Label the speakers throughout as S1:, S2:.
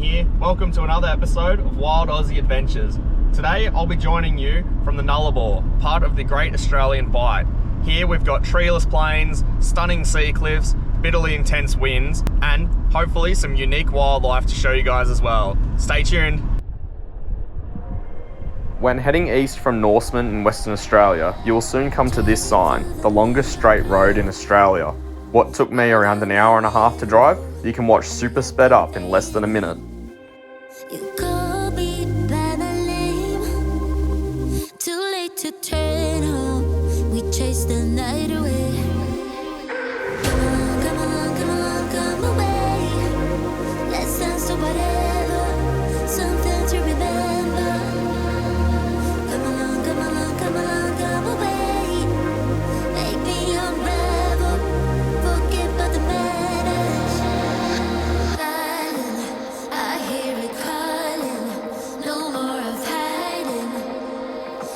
S1: here. Welcome to another episode of Wild Aussie Adventures. Today I'll be joining you from the Nullarbor, part of the Great Australian Bight. Here we've got treeless plains, stunning sea cliffs, bitterly intense winds, and hopefully some unique wildlife to show you guys as well. Stay tuned. When heading east from Norseman in Western Australia, you will soon come to this sign, the longest straight road in Australia. What took me around an hour and a half to drive, you can watch super sped up in less than a minute.
S2: You call me by the name, too late to turn home, we chase the night away. Come on, come on, come on, come away. Let's dance to whatever, something to remember. Come along, come along, come along, come away. Make me unravel, forget about the matters. Silent, I hear it calling, no more of hiding.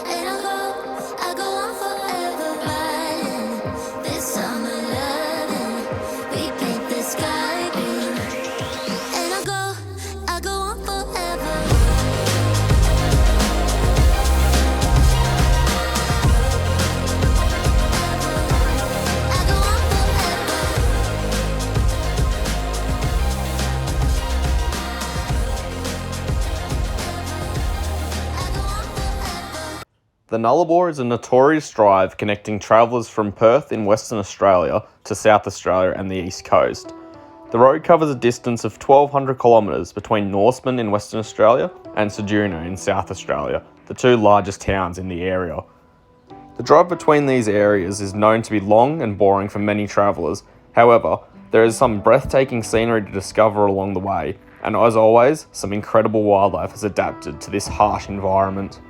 S2: And I'll go on forever riding. This summer loving, we paint the sky green. And I'll go on forever. I go on forever.
S1: The Nullarbor is a notorious drive connecting travellers from Perth in Western Australia to South Australia and the East Coast. The road covers a distance of 1,200 kilometres between Norseman in Western Australia and Ceduna in South Australia, the two largest towns in the area. The drive between these areas is known to be long and boring for many travellers. However, there is some breathtaking scenery to discover along the way, and as always, some incredible wildlife has adapted to this harsh environment.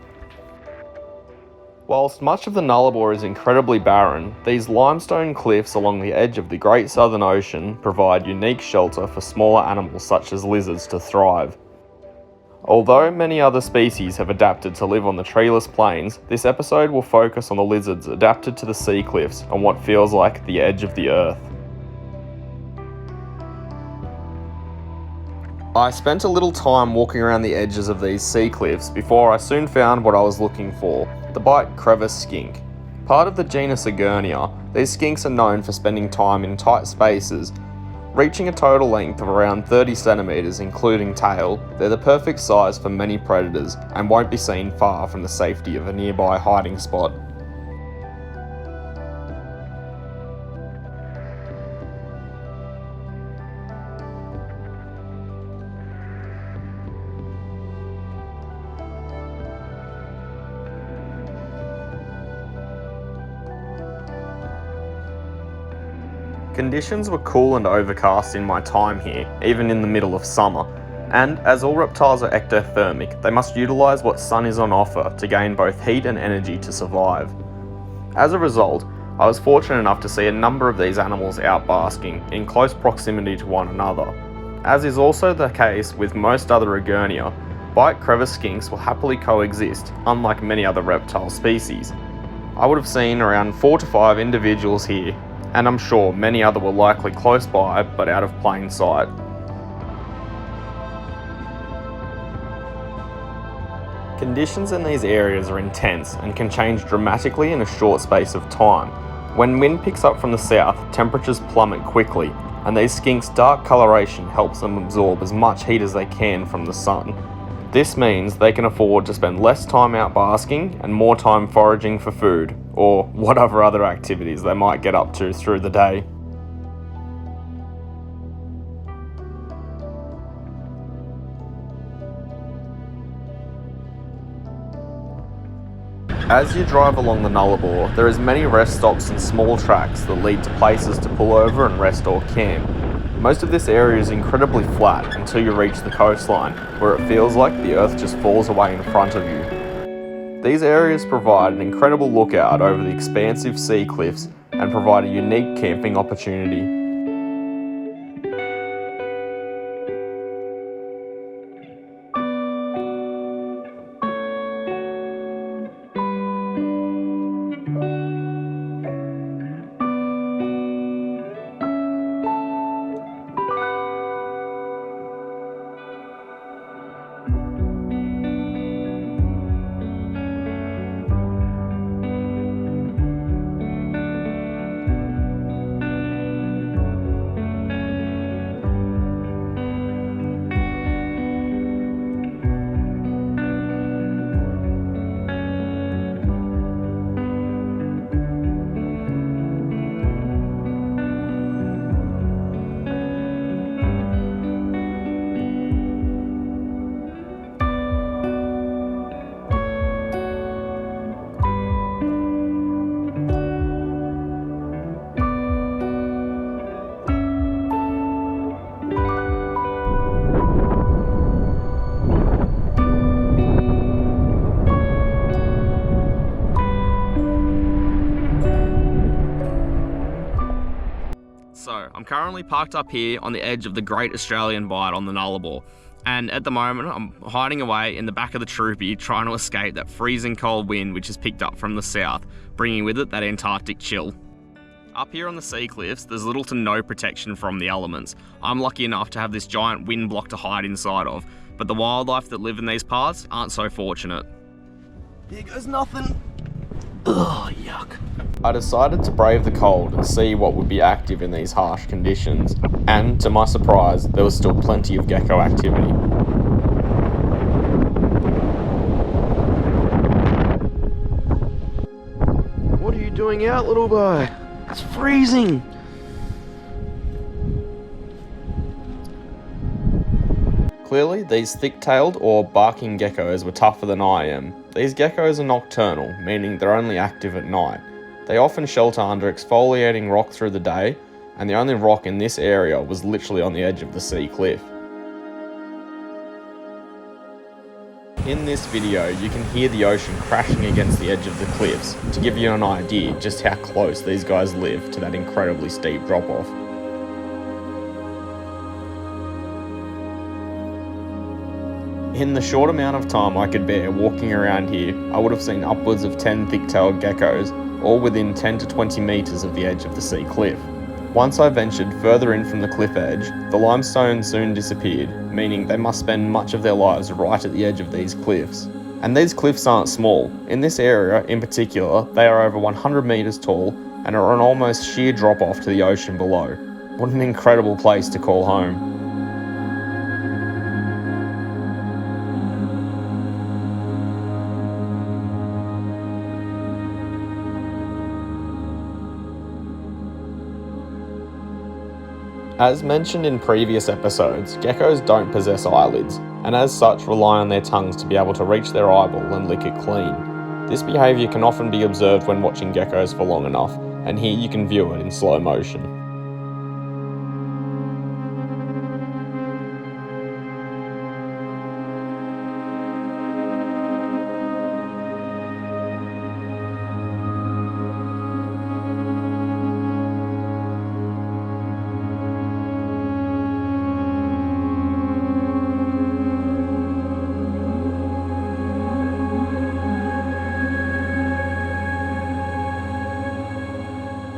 S1: Whilst much of the Nullarbor is incredibly barren, these limestone cliffs along the edge of the Great Southern Ocean provide unique shelter for smaller animals such as lizards to thrive. Although many other species have adapted to live on the treeless plains, this episode will focus on the lizards adapted to the sea cliffs on what feels like the edge of the earth. I spent a little time walking around the edges of these sea cliffs before I soon found what I was looking for, the Bight crevice skink. Part of the genus Agurnia, these skinks are known for spending time in tight spaces. Reaching a total length of around 30 centimetres including tail, they're the perfect size for many predators and won't be seen far from the safety of a nearby hiding spot. Conditions were cool and overcast in my time here, even in the middle of summer, and as all reptiles are ectothermic, they must utilise what sun is on offer to gain both heat and energy to survive. As a result, I was fortunate enough to see a number of these animals out basking in close proximity to one another. As is also the case with most other Agurnia, Bight crevice skinks will happily coexist, unlike many other reptile species. I would have seen around 4 to 5 individuals here, and I'm sure many other were likely close by but out of plain sight. Conditions in these areas are intense and can change dramatically in a short space of time. When wind picks up from the south, temperatures plummet quickly, and these skinks' dark coloration helps them absorb as much heat as they can from the sun. This means they can afford to spend less time out basking and more time foraging for food, or whatever other activities they might get up to through the day. As you drive along the Nullarbor, there is many rest stops and small tracks that lead to places to pull over and rest or camp. Most of this area is incredibly flat until you reach the coastline, where it feels like the earth just falls away in front of you. These areas provide an incredible lookout over the expansive sea cliffs and provide a unique camping opportunity. I'm currently parked up here on the edge of the Great Australian Bight on the Nullarbor, and at the moment I'm hiding away in the back of the troopy trying to escape that freezing cold wind which has picked up from the south, bringing with it that Antarctic chill. Up here on the sea cliffs, there's little to no protection from the elements. I'm lucky enough to have this giant wind block to hide inside of, but the wildlife that live in these parts aren't so fortunate. Here goes nothing. Ugh, yuck. I decided to brave the cold and see what would be active in these harsh conditions, and to my surprise, there was still plenty of gecko activity. What are you doing out, little guy? It's freezing! Clearly, these thick-tailed or barking geckos were tougher than I am. These geckos are nocturnal, meaning they're only active at night. They often shelter under exfoliating rock through the day, and the only rock in this area was literally on the edge of the sea cliff. In this video, you can hear the ocean crashing against the edge of the cliffs, to give you an idea just how close these guys live to that incredibly steep drop-off. In the short amount of time I could bear walking around here, I would have seen upwards of 10 thick-tailed geckos, all within 10 to 20 metres of the edge of the sea cliff. Once I ventured further in from the cliff edge, the limestone soon disappeared, meaning they must spend much of their lives right at the edge of these cliffs. And these cliffs aren't small. In this area, in particular, they are over 100 metres tall and are an almost sheer drop-off to the ocean below. What an incredible place to call home. As mentioned in previous episodes, geckos don't possess eyelids, and as such rely on their tongues to be able to reach their eyeball and lick it clean. This behaviour can often be observed when watching geckos for long enough, and here you can view it in slow motion.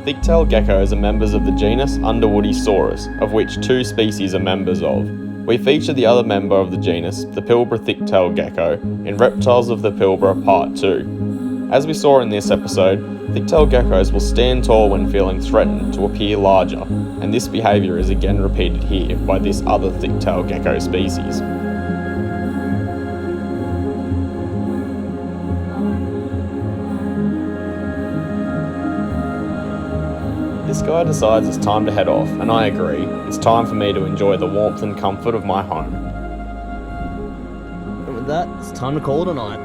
S1: Thick-tailed geckos are members of the genus Underwoodiesaurus, of which 2 species are members of. We feature the other member of the genus, the Pilbara thick-tailed gecko, in Reptiles of the Pilbara Part 2. As we saw in this episode, thick-tailed geckos will stand tall when feeling threatened to appear larger, and this behaviour is again repeated here by this other thick-tailed gecko species. This guy decides it's time to head off, and I agree. It's time for me to enjoy the warmth and comfort of my home. And with that, it's time to call it a night.